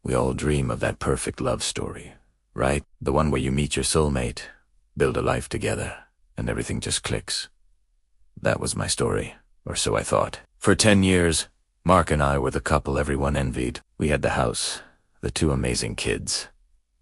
We all dream of that perfect love story, right? The one where you meet your soulmate, build a life together, and everything just clicks. That was my story, or so I thought. For 10 years, Mark and I were the couple everyone envied. We had the house, the 2 amazing kids,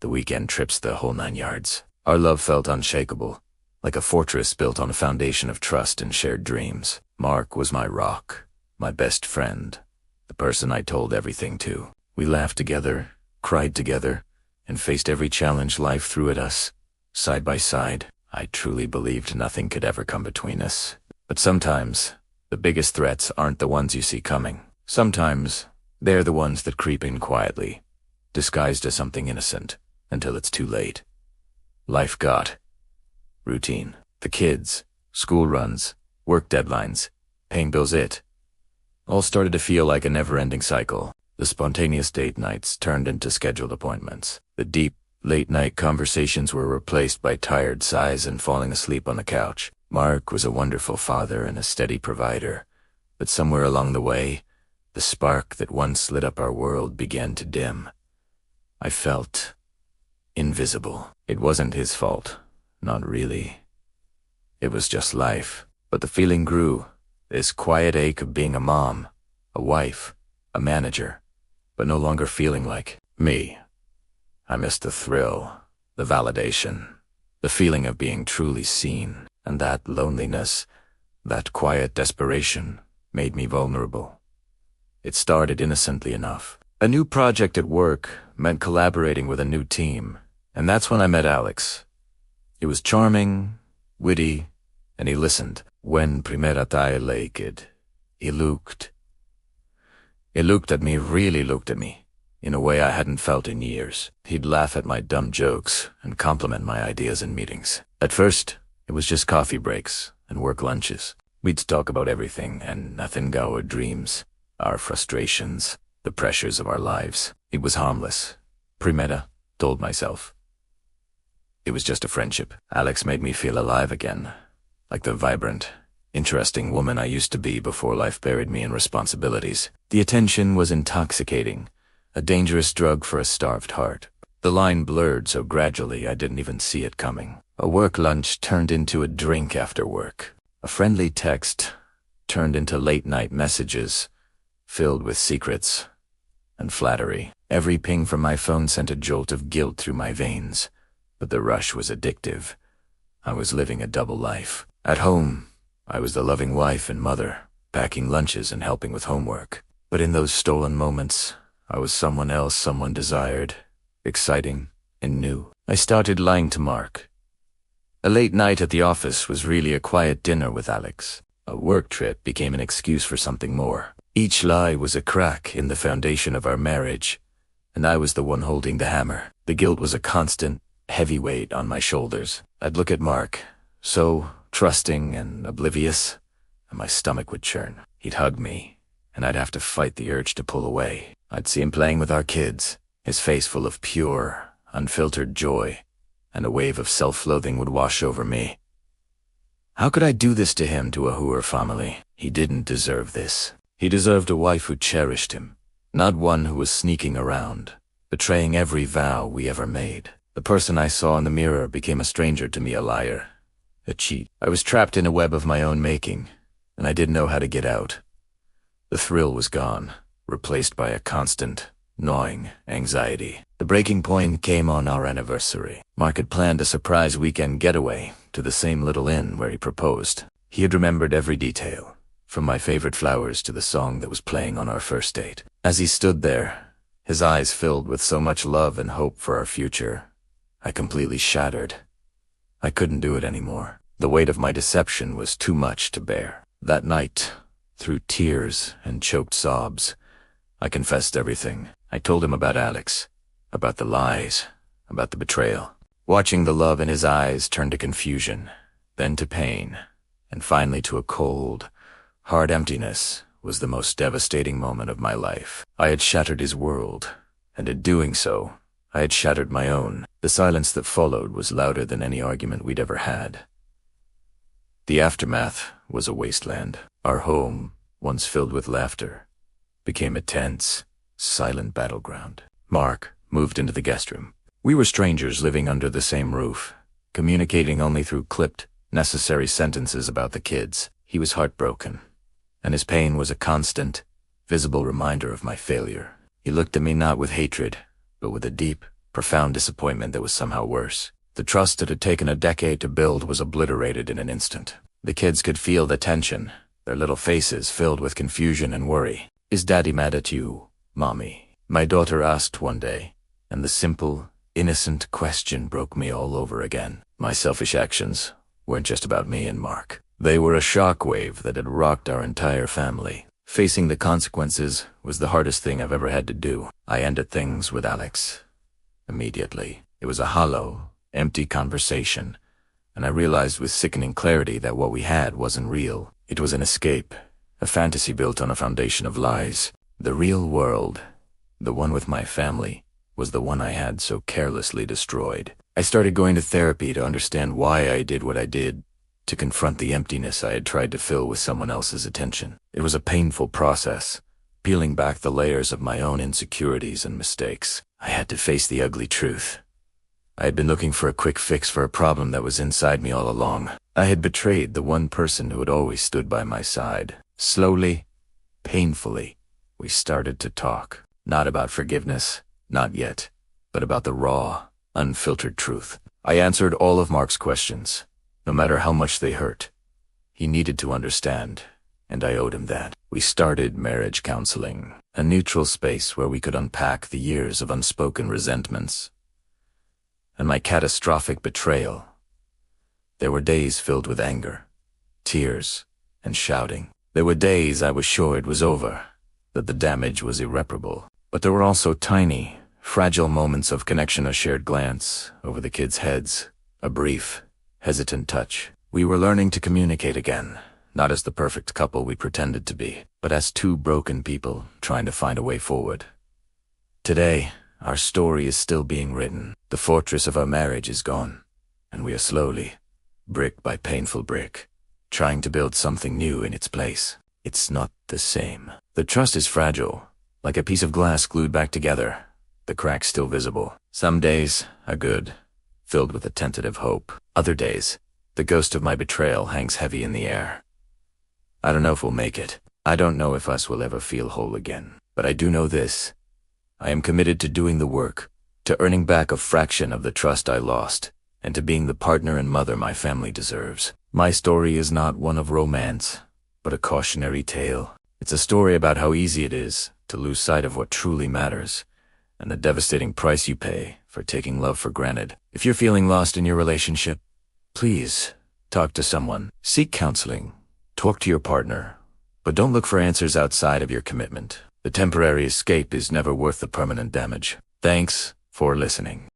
the weekend trips, the whole 9 yards. Our love felt unshakable, like a fortress built on a foundation of trust and shared dreams. Mark was my rock, my best friend, the person I told everything to. We laughed together, cried together, and faced every challenge life threw at us, side by side. I truly believed nothing could ever come between us. But sometimes, the biggest threats aren't the ones you see coming. Sometimes, they're the ones that creep in quietly, disguised as something innocent, until it's too late. Life got routine. The kids, school runs, work deadlines, paying bills, it all started to feel like a never-ending cycle. The spontaneous date nights turned into scheduled appointments. The deep, late-night conversations were replaced by tired sighs and falling asleep on the couch. Mark was a wonderful father and a steady provider, but somewhere along the way, the spark that once lit up our world began to dim. I felt invisible. It wasn't his fault. Not really. It was just life. But the feeling grew. This quiet ache of being a mom, a wife, a manager, but no longer feeling like me. I missed the thrill, the validation, the feeling of being truly seen, and that loneliness, that quiet desperation, made me vulnerable. It started innocently enough. A new project at work meant collaborating with a new team, and that's when I met Alex. He was charming, witty, and he listened. When primera tayo lekid, he looked at me, really looked at me, in a way I hadn't felt in years. He'd laugh at my dumb jokes and compliment my ideas in meetings. At first, it was just coffee breaks and work lunches. We'd talk about everything and nothing, our dreams, our frustrations, the pressures of our lives. It was harmless. Primera, told myself. It was just a friendship. Alex made me feel alive again, like the vibrant, interesting woman I used to be before life buried me in responsibilities. The attention was intoxicating, a dangerous drug for a starved heart. The line blurred so gradually I didn't even see it coming. A work lunch turned into a drink after work. A friendly text turned into late-night messages, filled with secrets and flattery. Every ping from my phone sent a jolt of guilt through my veins, but the rush was addictive. I was living a double life. At home, I was the loving wife and mother, packing lunches and helping with homework. But in those stolen moments, I was someone else someone desired, exciting and new. I started lying to Mark. A late night at the office was really a quiet dinner with Alex. A work trip became an excuse for something more. Each lie was a crack in the foundation of our marriage, and I was the one holding the hammer. The guilt was a constant, heavy weight on my shoulders. I'd look at Mark, so trusting and oblivious, and my stomach would churn. He'd hug me, and I'd have to fight the urge to pull away. I'd see him playing with our kids, his face full of pure, unfiltered joy, and a wave of self-loathing would wash over me. How could I do this to him, to a Hooer family? He didn't deserve this. He deserved a wife who cherished him, not one who was sneaking around, betraying every vow we ever made. The person I saw in the mirror became a stranger to me, a liar, a cheat. I was trapped in a web of my own making, and I didn't know how to get out. The thrill was gone, replaced by a constant, gnawing anxiety. The breaking point came on our anniversary. Mark had planned a surprise weekend getaway to the same little inn where he proposed. He had remembered every detail, from my favorite flowers to the song that was playing on our first date. As he stood there, his eyes filled with so much love and hope for our future, I completely shattered. I couldn't do it anymore. The weight of my deception was too much to bear. That night, through tears and choked sobs, I confessed everything. I told him about Alex, about the lies, about the betrayal. Watching the love in his eyes turn to confusion, then to pain, and finally to a cold, hard emptiness was the most devastating moment of my life. I had shattered his world, and in doing so, I had shattered my own. The silence that followed was louder than any argument we'd ever had. The aftermath was a wasteland. Our home, once filled with laughter, became a tense, silent battleground. Mark moved into the guest room. We were strangers living under the same roof, communicating only through clipped, necessary sentences about the kids. He was heartbroken, and his pain was a constant, visible reminder of my failure. He looked at me not with hatred, but with a deep, profound disappointment that was somehow worse. The trust that had taken a decade to build was obliterated in an instant. The kids could feel the tension, their little faces filled with confusion and worry. "Is Daddy mad at you, Mommy?" my daughter asked one day, and the simple, innocent question broke me all over again. My selfish actions weren't just about me and Mark. They were a shockwave that had rocked our entire family. Facing the consequences was the hardest thing I've ever had to do. I ended things with Alex immediately. It was a hollow, empty conversation, and I realized with sickening clarity that what we had wasn't real. It was an escape, a fantasy built on a foundation of lies. The real world, the one with my family, was the one I had so carelessly destroyed. I started going to therapy to understand why I did what I did, to confront the emptiness I had tried to fill with someone else's attention. It was a painful process, peeling back the layers of my own insecurities and mistakes. I had to face the ugly truth. I had been looking for a quick fix for a problem that was inside me all along. I had betrayed the one person who had always stood by my side. Slowly, painfully, we started to talk. Not about forgiveness, not yet, but about the raw, unfiltered truth. I answered all of Mark's questions, no matter how much they hurt. He needed to understand, and I owed him that. We started marriage counseling, a neutral space where we could unpack the years of unspoken resentments and my catastrophic betrayal. There were days filled with anger, tears, and shouting. There were days I was sure it was over, that the damage was irreparable. But there were also tiny, fragile moments of connection, a shared glance over the kids' heads, a brief, hesitant touch. We were learning to communicate again, not as the perfect couple we pretended to be, but as two broken people trying to find a way forward. Today, our story is still being written. The fortress of our marriage is gone, and we are slowly, brick by painful brick, trying to build something new in its place. It's not the same. The trust is fragile, like a piece of glass glued back together, the cracks still visible. Some days are good, filled with a tentative hope. Other days, the ghost of my betrayal hangs heavy in the air. I don't know if we'll make it. I don't know if us will ever feel whole again. But I do know this. I am committed to doing the work, to earning back a fraction of the trust I lost, and to being the partner and mother my family deserves. My story is not one of romance, but a cautionary tale. It's a story about how easy it is to lose sight of what truly matters, and the devastating price you pay for taking love for granted. If you're feeling lost in your relationship, please talk to someone. Seek counseling. Talk to your partner. But don't look for answers outside of your commitment. The temporary escape is never worth the permanent damage. Thanks for listening.